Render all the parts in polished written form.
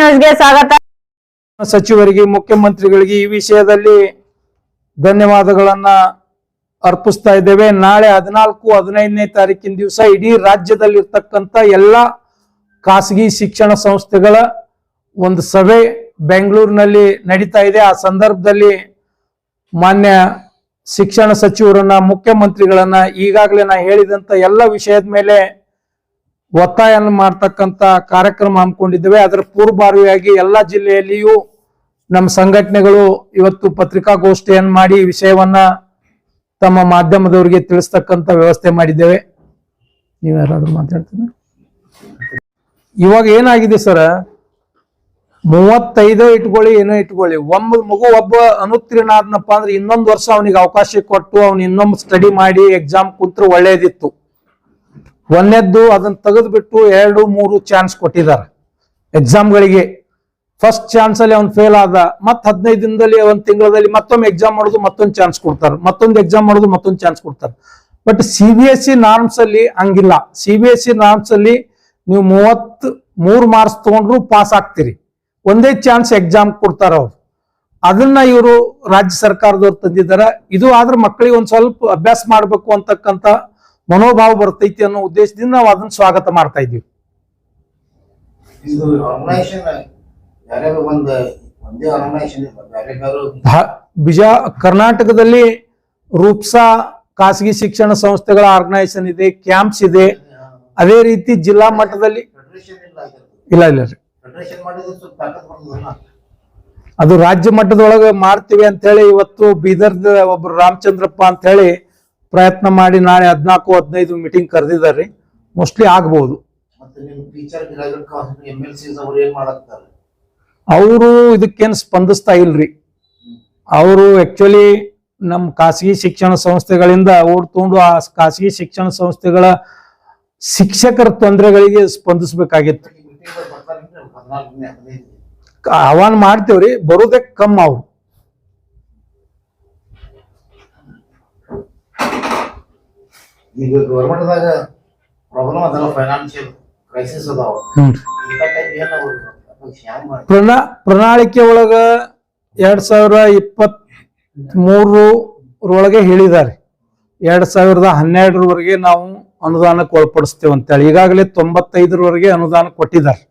ನ್ಯೂಸ್ಗೆ ಸ್ವಾಗತ. ಸಚಿವರಿಗೆ ಮುಖ್ಯಮಂತ್ರಿಗಳಿಗೆ ಈ ವಿಷಯದಲ್ಲಿ ಧನ್ಯವಾದಗಳನ್ನ ಅರ್ಪಿಸ್ತಾ ಇದ್ದೇವೆ. ನಾಳೆ 14-15ನೇ ತಾರೀಕಿನ ದಿವಸ ಇಡೀ ರಾಜ್ಯದಲ್ಲಿ ಇರ್ತಕ್ಕಂಥ ಎಲ್ಲ ಖಾಸಗಿ ಶಿಕ್ಷಣ ಸಂಸ್ಥೆಗಳ ಒಂದು ಸಭೆ ಬೆಂಗಳೂರಿನಲ್ಲಿ ನಡೀತಾ ಇದೆ. ಆ ಸಂದರ್ಭದಲ್ಲಿ ಮಾನ್ಯ ಶಿಕ್ಷಣ ಸಚಿವರನ್ನ ಮುಖ್ಯಮಂತ್ರಿಗಳನ್ನ ಈಗಾಗಲೇ ನಾ ಹೇಳಿದಂತ ಎಲ್ಲ ವಿಷಯದ ಮೇಲೆ ಒತ್ತಾಯ ಮಾಡ್ತಕ್ಕಂಥ ಕಾರ್ಯಕ್ರಮ ಹಮ್ಮಿಕೊಂಡಿದ್ದೇವೆ. ಅದರ ಪೂರ್ವಭಾವಿಯಾಗಿ ಎಲ್ಲ ಜಿಲ್ಲೆಯಲ್ಲಿಯೂ ನಮ್ಮ ಸಂಘಟನೆಗಳು ಇವತ್ತು ಪತ್ರಿಕಾಗೋಷ್ಠಿಯನ್ನು ಮಾಡಿ ಈ ವಿಷಯವನ್ನ ತಮ್ಮ ಮಾಧ್ಯಮದವರಿಗೆ ತಿಳಿಸ್ತಕ್ಕಂಥ ವ್ಯವಸ್ಥೆ ಮಾಡಿದ್ದೇವೆ. ನೀವು ಯಾರಾದ್ರೂ ಮಾತಾಡ್ತೀರಾ? ಇವಾಗ ಏನಾಗಿದೆ ಸರ್, 35 ಇಟ್ಕೊಳ್ಳಿ, ಏನೋ ಇಟ್ಕೊಳ್ಳಿ, ಮಗು ಒಬ್ಬ ಅನುತ್ತೀರ್ಣ ಆದ್ನಪ್ಪ ಅಂದ್ರೆ ಇನ್ನೊಂದು ವರ್ಷ ಅವನಿಗೆ ಅವಕಾಶ ಕೊಟ್ಟು ಅವ್ನು ಇನ್ನೊಂದು ಸ್ಟಡಿ ಮಾಡಿ ಎಕ್ಸಾಮ್ ಕುಂತ್ರೆ ಒಳ್ಳೇದಿತ್ತು. ಒಂದನೇದ್ದು ಅದನ್ನ ತೆಗೆದ್ಬಿಟ್ಟು 2-3 ಚಾನ್ಸ್ ಕೊಟ್ಟಿದ್ದಾರೆ ಎಕ್ಸಾಮ್ಗಳಿಗೆ. ಫಸ್ಟ್ ಚಾನ್ಸ್ ಅಲ್ಲಿ ಅವ್ನು ಫೇಲ್ ಆದ, ಮತ್ 15 ದಿನದಲ್ಲಿ 1 ತಿಂಗಳಲ್ಲಿ ಮತ್ತೊಮ್ಮೆ ಎಕ್ಸಾಮ್ ಮಾಡೋದು, ಮತ್ತೊಂದು ಚಾನ್ಸ್ ಕೊಡ್ತಾರೆ, ಮತ್ತೊಂದು ಎಕ್ಸಾಮ್ ಮಾಡೋದು, ಮತ್ತೊಂದು ಚಾನ್ಸ್ ಕೊಡ್ತಾರೆ. ಬಟ್ CBSE ನಾರ್ಮ್ಸ್ ಅಲ್ಲಿ ಹಂಗಿಲ್ಲ. CBSE ನಾರ್ಮ್ಸ್ ಅಲ್ಲಿ ನೀವು 33 ಮಾರ್ಕ್ಸ್ ತಗೊಂಡ್ರು ಪಾಸ್ ಆಗ್ತೀರಿ, ಒಂದೇ ಚಾನ್ಸ್ ಎಕ್ಸಾಮ್ ಕೊಡ್ತಾರ ಅವ್ರು. ಅದನ್ನ ಇವರು ರಾಜ್ಯ ಸರ್ಕಾರದವ್ರು ತಂದಿದ್ದಾರೆ. ಇದು ಆದ್ರೆ ಮಕ್ಕಳಿಗೆ ಒಂದ್ ಸ್ವಲ್ಪ ಅಭ್ಯಾಸ ಮಾಡ್ಬೇಕು ಅಂತಕ್ಕಂಥ ಮನೋಭಾವ ಬರ್ತೈತಿ ಅನ್ನೋ ಉದ್ದೇಶದಿಂದ ನಾವು ಅದನ್ನ ಸ್ವಾಗತ ಮಾಡ್ತಾ ಇದ್ದೀವಿ. ಕರ್ನಾಟಕದಲ್ಲಿ ರೂಪ್ಸಾ ಖಾಸಗಿ ಶಿಕ್ಷಣ ಸಂಸ್ಥೆಗಳ ಆರ್ಗನೈಸೇಷನ್ ಇದೆ, ಕ್ಯಾಂಪ್ಸ್ ಇದೆ. ಅದೇ ರೀತಿ ಜಿಲ್ಲಾ ಮಟ್ಟದಲ್ಲಿ ಇಲ್ಲ ರೀ, ಅದು ರಾಜ್ಯ ಮಟ್ಟದೊಳಗೆ ಮಾಡ್ತೀವಿ ಅಂತ ಹೇಳಿ ಇವತ್ತು ಬೀದರ್ದ ಒಬ್ರು ರಾಮಚಂದ್ರಪ್ಪ ಅಂತ ಹೇಳಿ ಪ್ರಯತ್ನ ಮಾಡಿ ನಾಳೆ 14-15 ಮೀಟಿಂಗ್ ಕರೆದಿದ್ದಾರೆ. ಮೋಸ್ಟ್ಲಿ ಆಗ್ಬಹುದು. ಅವರು ಇದಕ್ಕೇನು ಸ್ಪಂದಿಸ್ತಾ ಇಲ್ರಿ. ಅವರು ಆಕ್ಚುಲಿ ನಮ್ಮ ಖಾಸಗಿ ಶಿಕ್ಷಣ ಸಂಸ್ಥೆಗಳಿಂದ ಓಡ್ ತಗೊಂಡು ಆ ಖಾಸಗಿ ಶಿಕ್ಷಣ ಸಂಸ್ಥೆಗಳ ಶಿಕ್ಷಕರ ತೊಂದರೆಗಳಿಗೆ ಸ್ಪಂದಿಸ್ಬೇಕಾಗಿತ್ತು. ಆಹ್ವಾನ ಮಾಡ್ತೇವ್ರಿ, ಬರೋದೇ ಕಮ್ಮಿ. ಅವ್ರು ಈಗ ಗವರ್ಮೆಂಟ್ದಾಗ ಪ್ರಾಬ್ಲಮ್ ಅದಲ್ಲ, ಫೈನಾನ್ಷಿಯಲ್ ಕ್ರೈಸಿಸ್ ಅದಾವ. ಪ್ರಣಾಳಿಕೆ ಒಳಗ 2023 ಹೇಳಿದ್ದಾರೆ 2012 ನಾವು ಅನುದಾನಕ್ಕೆ ಒಳಪಡಿಸ್ತೇವೆ ಅಂತೇಳಿ. ಈಗಾಗಲೇ 95 ಅನುದಾನ ಕೊಟ್ಟಿದ್ದಾರೆ.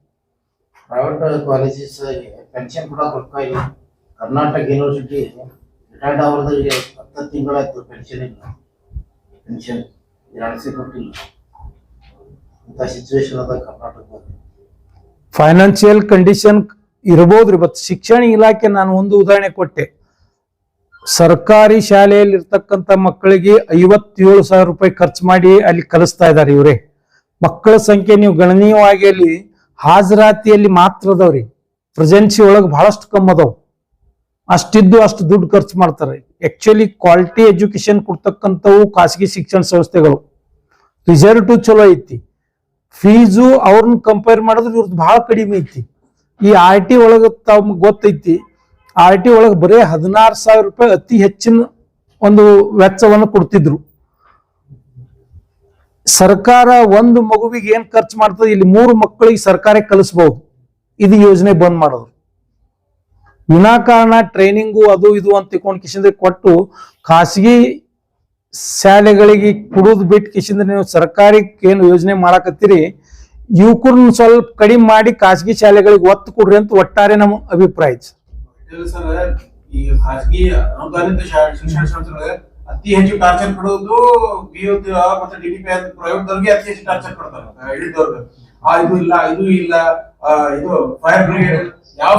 ಪ್ರೈವೇಟ್ ಕಾಲೇಜಸ್ ಪೆನ್ಷನ್ ಕೂಡ ರೊಕ್ಕ ಇಲ್ಲ. ಕರ್ನಾಟಕ ಯೂನಿವರ್ಸಿಟಿ ರಿಟೈರ್ಡ್ ಅವರದವರಿಗೆ 10 ತಿಂಗಳಾಯ್ತು ಪೆನ್ಷನ್ ಇಲ್ಲ. ಪೆನ್ಷನ್ ಕೊಟ್ಟಿಲ್ಲ. ಇಂಥ ಸಿಚುವೇಶನ್ ಅದ ಕರ್ನಾಟಕದಲ್ಲಿ. Financial condition ಇರಬಹುದ್ರಿ. ಬಟ್ ಶಿಕ್ಷಣ ಇಲಾಖೆ, ನಾನು ಒಂದು ಉದಾಹರಣೆ ಕೊಟ್ಟೆ. ಸರ್ಕಾರಿ ಶಾಲೆಯಲ್ಲಿ ಇರ್ತಕ್ಕಂಥ ಮಕ್ಕಳಿಗೆ 57,000 ರೂಪಾಯಿ ಖರ್ಚು ಮಾಡಿ ಅಲ್ಲಿ ಕಲಿಸ್ತಾ ಇದ್ದಾರೆ ಇವರೇ. ಮಕ್ಕಳ ಸಂಖ್ಯೆ ನೀವು ಗಣನೀಯವಾಗಿ ಅಲ್ಲಿ ಹಾಜರಾತಿಯಲ್ಲಿ ಮಾತ್ರ ಅದಾವ್ರಿ. ಪ್ರೆಸೆನ್ಸಿ ಒಳಗೆ ಬಹಳಷ್ಟು ಕಮ್ಮಿ ಅದಾವ್. ಅಷ್ಟಿದ್ದು ಅಷ್ಟು ದುಡ್ಡು ಖರ್ಚು ಮಾಡ್ತಾರೆ. ಆಕ್ಚುಲಿ ಕ್ವಾಲಿಟಿ ಎಜುಕೇಶನ್ ಕೊಡ್ತಕ್ಕಂಥವು ಖಾಸಗಿ ಶಿಕ್ಷಣ ಸಂಸ್ಥೆಗಳು. ರಿಸಲ್ಟು ಚಲೋ ಐತಿ, ಫೀಸು ಅವ್ರನ್ನ ಕಂಪೇರ್ ಮಾಡಿದ್ರೆ ಇವ್ರದ್ದು ಬಹಳ ಕಡಿಮೆ ಐತಿ. ಈ RT ಒಳಗೆ ತಮ್ಗೆ ಗೊತ್ತೈತಿ, RT ಒಳಗೆ ಬರೀ 16,000 ರೂಪಾಯಿ ಅತಿ ಹೆಚ್ಚಿನ ಒಂದು ವೆಚ್ಚವನ್ನು ಕೊಡ್ತಿದ್ರು. ಸರ್ಕಾರ ಒಂದು ಮಗುವಿಗೆ ಏನ್ ಖರ್ಚು ಮಾಡ್ತದೆ, ಇಲ್ಲಿ 3 ಮಕ್ಕಳಿಗೆ ಸರ್ಕಾರ ಕಲಿಸಬಹುದು. ಇದು ಯೋಜನೆ ಬಂದ್ ಮಾಡೋದು. ವಿನಾಕಾರಣ ಟ್ರೈನಿಂಗು ಅದು ಇದು ಅಂತ ತಿಳ್ಕೊಂಡು ಕಿಶಿಂದ್ರೆ ಕೊಟ್ಟು ಖಾಸಗಿ ಶಾಲೆಗಳಿಗೆ ಕುಡುದು ಬಿಟ್ಟು ಕಿಶಿಂದ್ರೆ ನೀವು ಸರ್ಕಾರಿ ಏನು ಯೋಜನೆ ಮಾಡಾಕತ್ತೀರಿ, ಯುವಕರನ್ನ ಸ್ವಲ್ಪ ಕಡಿಮೆ ಮಾಡಿ ಖಾಸಗಿ ಶಾಲೆಗಳಿಗೆ ಒತ್ತು ಕೊಡ್ರಿ ಅಂತ ಒಟ್ಟಾರೆ ನಮ್ಮ ಅಭಿಪ್ರಾಯ. ಈ ಖಾಸಗಿ ಅನುದಾನಿತ ಶಿಕ್ಷಣ ಸಂಸ್ಥೆಗಳಿಗೆ ಅತಿ ಹೆಚ್ಚು ಟಾರ್ಚರ್ ಕೊಡೋದು ಮತ್ತೆ DDP ಪ್ರೈವೇಟ್ ದವ್ರಿಗೆ ಅತಿ ಹೆಚ್ಚು ಟಾರ್ಚರ್ ಕೊಡ್ತಾರೆ. ಇದು ಇಲ್ಲ, ಇದು ಇಲ್ಲ, ಇದು ಫೈರ್ ಬ್ರಿಗೇಡ್ ಯಾವ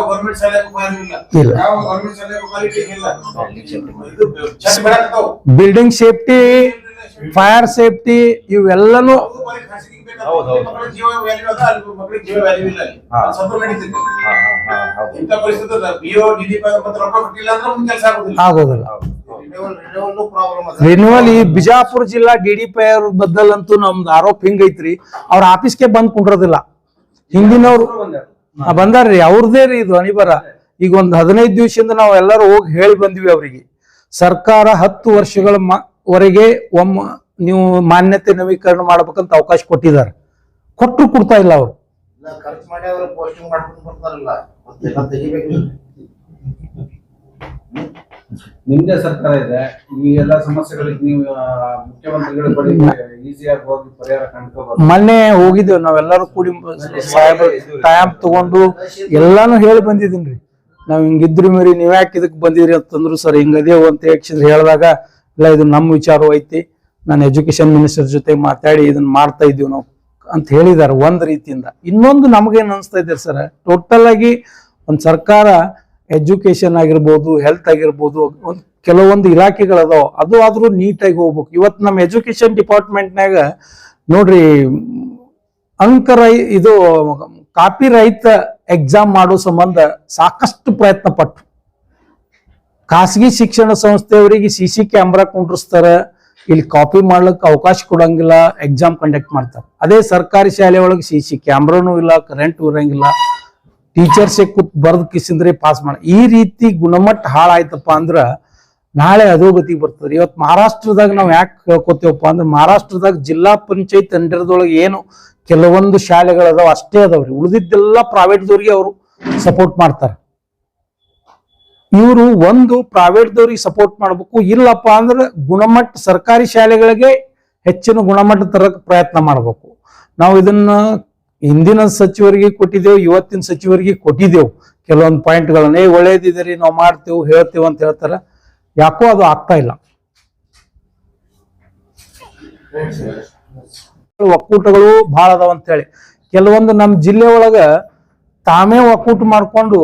ಗವರ್ಮೆಂಟ್ ಶಾಲೆಗೂ ಫೈರ್ ಇಲ್ಲ, ಯಾವ ಗವರ್ಮೆಂಟ್ ಶಾಲೆಗೂ ಕ್ವಾಲಿಟಿ ಇಲ್ಲ. ಬಿಲ್ಡಿಂಗ್ ಸೇಫ್ಟಿ, ಫೈರ್ ಸೇಫ್ಟಿ ಇವೆಲ್ಲನೂ ಜೀವ ವ್ಯಾಲ್ಯೂ ಅದ, ಅಲ್ಲಿ ಮಕ್ಕಳಿಗೆ ಜೀವ ವ್ಯಾಲ್ಯೂ ಇಲ್ಲ. ಸತ್ತು ನಡೀತಿದೆ. ಇಂಥ ಪರಿಸ್ಥಿತಿ BO DDP ಮತ್ತೆ ರೊಕ್ಕ ಕೊಟ್ಟಿಲ್ಲ ಅಂದ್ರೆ ಮುಂದೆ ಕೆಲಸ ಆಗೋದಿಲ್ಲ. ರಿನ್ಯೂವಲ್ ಈ ಬಿಜಾಪುರ ಜಿಲ್ಲಾ DDP ಅವ್ರ ಬದ್ದಲ್ಲಂತೂ ನಮ್ದು ಆರೋಪ ಹಿಂಗೈತ್ರಿ, ಅವ್ರ ಆಫೀಸ್ಗೆ ಬಂದ್ ಕುಂಡ್ರದಿಲ್ಲ. ಹಿಂದಿನವ್ರು ಬಂದಾರ್ರಿ, ಅವ್ರದೇ ರೀ ಇದು ಅನಿಬರ. ಈಗ ಒಂದು 15 ದಿವಸದಿಂದ ನಾವು ಎಲ್ಲರೂ ಹೋಗಿ ಹೇಳಿ ಬಂದ್ವಿ ಅವರಿಗೆ. ಸರ್ಕಾರ 10 ವರ್ಷಗಳ ವರೆಗೆ ನೀವು ಮಾನ್ಯತೆ ನವೀಕರಣ ಮಾಡ್ಬೇಕಂತ ಅವಕಾಶ ಕೊಟ್ಟಿದ್ದಾರೆ. ಕೊಟ್ಟರು ಕೊಡ್ತಾ ಇಲ್ಲ ಅವರು. ಇಲ್ಲ ಖರ್ಚು ಮಾಡಿ ಅವ್ರು ಪೋಸ್ಟಿಂಗ್ ಮಾಡ್ಕೊಂಡು ಬರ್ತಾರಲ್ಲ ಮತ್ತೆಲ್ಲ ತೆಗಿಬೇಕು. ನಿಮ್ದೇ ಸರ್ಕಾರ ಇದೆ, ಈ ಎಲ್ಲಾ ಸಮಸ್ಯೆಗಳಿಗೆ ನೀವು ಮುಖ್ಯಮಂತ್ರಿಗಳ ಬಳಿ ಈಸಿಯಾಗಿ ಹೋಗಿ ಪರಿಹಾರ ಕಂಡುಕೋಬಹುದು. ಮೊನ್ನೆ ಹೋಗಿದ್ದೇವೆ ನಾವೆಲ್ಲರೂ ಕೂಡಿ ಸಾಹೇಬ್ ಟೈಮ್ ತಗೊಂಡು ಎಲ್ಲಾನು ಹೇಳಿ ಬಂದಿದ್ದೀನ್ರಿ. ನಾವ್ ಹಿಂಗಿದ್ರು ಮೇರಿ ನೀವ್ ಯಾಕೆ ಇದಕ್ ಬಂದಿದ್ರಿ ಅಂತಂದ್ರು ಸರ್ ಹಿಂಗದೇವು ಅಂತ ಹೇಳಿದಾಗ ಇಲ್ಲ ಇದು ನಮ್ಮ ವಿಚಾರ ಐತಿ, ನಾನು ಎಜುಕೇಶನ್ ಮಿನಿಸ್ಟರ್ ಜೊತೆ ಮಾತಾಡಿ ಇದನ್ನ ಮಾಡ್ತಾ ಇದ್ದೀವಿ ನಾವು ಅಂತ ಹೇಳಿದಾರೆ ಒಂದ್ ರೀತಿಯಿಂದ. ಇನ್ನೊಂದು ನಮಗೇನ್ ಅನಿಸ್ತಾ ಇದೆ ಸರ್, ಟೋಟಲ್ ಆಗಿ ಒಂದ್ ಸರ್ಕಾರ ಎಜುಕೇಶನ್ ಆಗಿರ್ಬೋದು, ಹೆಲ್ತ್ ಆಗಿರ್ಬೋದು, ಒಂದ್ ಕೆಲವೊಂದು ಇಲಾಖೆಗಳದಾವ, ಅದು ಆದ್ರೂ ನೀಟಾಗಿ ಹೋಗ್ಬೇಕು. ಇವತ್ತು ನಮ್ಮ ಎಜುಕೇಶನ್ ಡಿಪಾರ್ಟ್ಮೆಂಟ್ನಾಗ ನೋಡ್ರಿ ಇದು ಕಾಪಿ ರಹಿತ ಎಕ್ಸಾಮ್ ಮಾಡೋ ಸಂಬಂಧ ಸಾಕಷ್ಟು ಪ್ರಯತ್ನ ಪಟ್ಟು ಖಾಸಗಿ ಶಿಕ್ಷಣ ಸಂಸ್ಥೆಯವರಿಗೆ CC ಕ್ಯಾಮ್ರಾ ಕುಂಡ್ರಿಸ್ತಾರ, ಇಲ್ಲಿ ಕಾಪಿ ಮಾಡ್ಲಿಕ್ಕೆ ಅವಕಾಶ ಕೊಡಂಗಿಲ್ಲ, ಎಕ್ಸಾಮ್ ಕಂಡಕ್ಟ್ ಮಾಡ್ತಾರೆ. ಅದೇ ಸರ್ಕಾರಿ ಶಾಲೆ ಒಳಗೆ CC ಕ್ಯಾಮ್ರಾನು ಇಲ್ಲ, ಕರೆಂಟ್ ಇರಂಗಿಲ್ಲ, ಟೀಚರ್ಸೇ ಕೂತ್ ಬರ್ದ್ ಕಿಸಿಂದ್ರೆ ಪಾಸ್ ಮಾಡ. ಈ ರೀತಿ ಗುಣಮಟ್ಟ ಹಾಳಾಯ್ತಪ್ಪ ಅಂದ್ರ ನಾಳೆ ಅಧೋಗತಿಗೆ ಬರ್ತದೆ. ಇವತ್ತು ಮಹಾರಾಷ್ಟ್ರದಾಗ ನಾವ್ ಯಾಕೆ ಕೇಳ್ಕೊತೇವಪ್ಪ ಅಂದ್ರೆ ಮಹಾರಾಷ್ಟ್ರದಾಗ ಜಿಲ್ಲಾ ಪಂಚಾಯತ್ ಅಂಡರ್ದೊಳಗೆ ಏನು ಕೆಲವೊಂದು ಶಾಲೆಗಳದಾವ ಅಷ್ಟೇ ಅದಾವ್ರಿ, ಉಳಿದಿದ್ದೆಲ್ಲ ಪ್ರೈವೇಟ್ದವ್ರಿಗೆ ಅವರು ಸಪೋರ್ಟ್ ಮಾಡ್ತಾರೆ. ಇವರು ಒಂದು ಪ್ರೈವೇಟ್ದವ್ರಿಗೆ ಸಪೋರ್ಟ್ ಮಾಡ್ಬೇಕು, ಇಲ್ಲಪ್ಪ ಅಂದ್ರೆ ಗುಣಮಟ್ಟ ಸರ್ಕಾರಿ ಶಾಲೆಗಳಿಗೆ ಹೆಚ್ಚಿನ ಗುಣಮಟ್ಟ ತರಕ್ ಪ್ರಯತ್ನ ಮಾಡ್ಬೇಕು. ನಾವು ಇದನ್ನ ಹಿಂದಿನ ಸಚಿವರಿಗೆ ಕೊಟ್ಟಿದ್ದೇವೆ, ಇವತ್ತಿನ ಸಚಿವರಿಗೆ ಕೊಟ್ಟಿದ್ದೇವೆ ಕೆಲವೊಂದು ಪಾಯಿಂಟ್ಗಳನ್ನ. ಒಳ್ಳೇದಿದೆ ನಾವು ಮಾಡ್ತೇವೆ ಹೇಳ್ತೇವೆ ಅಂತ ಹೇಳ್ತಾರ, ಯಾಕೋ ಅದು ಆಗ್ತಾ ಇಲ್ಲ. ಒಕ್ಕೂಟಗಳು ಬಹಳ ಅದಾವ ಅಂತ ಹೇಳಿ ಕೆಲವೊಂದು ನಮ್ಮ ಜಿಲ್ಲೆ ಒಳಗ ತಾವೇ ಒಕ್ಕೂಟ ಮಾಡ್ಕೊಂಡು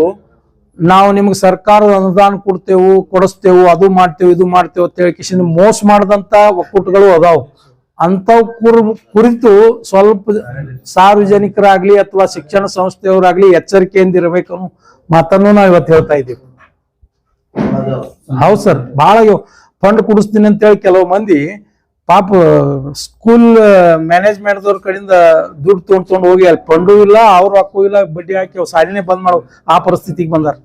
ನಾವು ನಿಮ್ಗೆ ಸರ್ಕಾರದ ಅನುದಾನ ಕೊಡಿಸ್ತೇವು, ಅದು ಮಾಡ್ತೇವೆ ಇದು ಮಾಡ್ತೇವೆ ಅಂತ ಹೇಳಿ ಕಿಶನ್ ಮೋಸ ಮಾಡದಂತ ಒಕ್ಕೂಟಗಳು ಅದಾವು. ಅಂತವ್ ಕುರಿತು ಸ್ವಲ್ಪ ಸಾರ್ವಜನಿಕರಾಗ್ಲಿ ಅಥವಾ ಶಿಕ್ಷಣ ಸಂಸ್ಥೆಯವರಾಗ್ಲಿ ಎಚ್ಚರಿಕೆಯಿಂದ ಇರಬೇಕು ಅನ್ನೋ ಮಾತನ್ನು ನಾವು ಇವತ್ತು ಹೇಳ್ತಾ ಇದ್ದೀವಿ. ಹೌದು ಸರ್, ಬಹಳ ಫಂಡ್ ಕೊಡಿಸ್ತೀನಿ ಅಂತ ಹೇಳಿ ಕೆಲವು ಮಂದಿ ಪಾಪ ಸ್ಕೂಲ್ ಮ್ಯಾನೇಜ್ಮೆಂಟ್ದವ್ರ ಕಡೆಯಿಂದ ದುಡ್ಡು ತೊಗೊಂಡು ಹೋಗಿ ಅಲ್ಲಿ ಫಂಡು ಇಲ್ಲ, ಅವ್ರು ಹಾಕೂ ಇಲ್ಲ, ಬಡ್ಡಿ ಹಾಕಿ ಅವ್ರು ಸಾಲಿನೇ ಬಂದ್ ಮಾಡೋ ಆ ಪರಿಸ್ಥಿತಿಗೆ ಬಂದಾರ.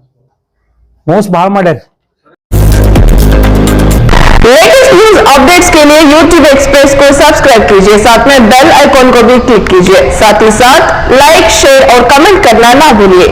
ಮೋಸ ಬಹಳ ಮಾಡ್ಯಾರ. लेटेस्ट न्यूज अपडेट्स के लिए YouTube एक्सप्रेस को सब्सक्राइब कीजिए, साथ में बेल आइकॉन को भी क्लिक कीजिए, साथ ही साथ लाइक, शेयर और कमेंट करना ना भूलिए।